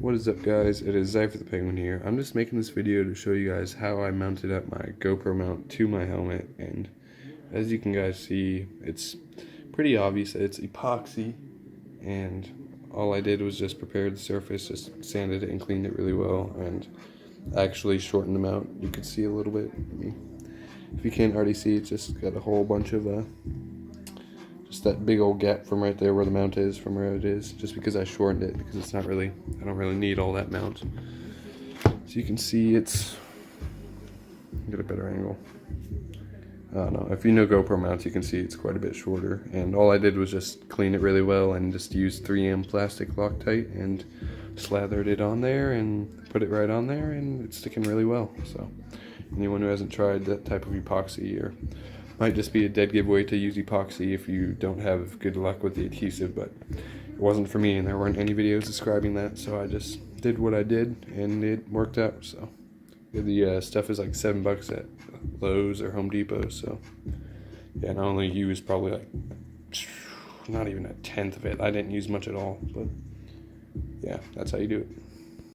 What is up, guys? It is Zy for the Penguin here. I'm just making this video to show you guys how I mounted up my GoPro mount to my helmet, and as you can guys see, it's pretty obvious that it's epoxy, and all I did was just prepare the surface, just sanded it and cleaned it really well, and actually shortened the mount. You can see a little bit. If you can't already see, it's just got a whole bunch of just that big old gap from right there where the mount is from where it is, just because I shortened it, because it's not really, I don't really need all that mount. So you can see it's, get a better angle. I don't know, if you know GoPro mounts, you can see it's quite a bit shorter, and all I did was just clean it really well and just use 3M plastic Loctite and slathered it on there and put it right on there, and it's sticking really well. So anyone who hasn't tried that type of epoxy, or might just be a dead giveaway to use epoxy if you don't have good luck with the adhesive, but it wasn't for me and there weren't any videos describing that, so I just did what I did and it worked out. So the stuff is like $7 at Lowe's or Home Depot, so yeah, and I only used probably like not even a tenth of it. I didn't use much at all, but yeah, that's how you do it.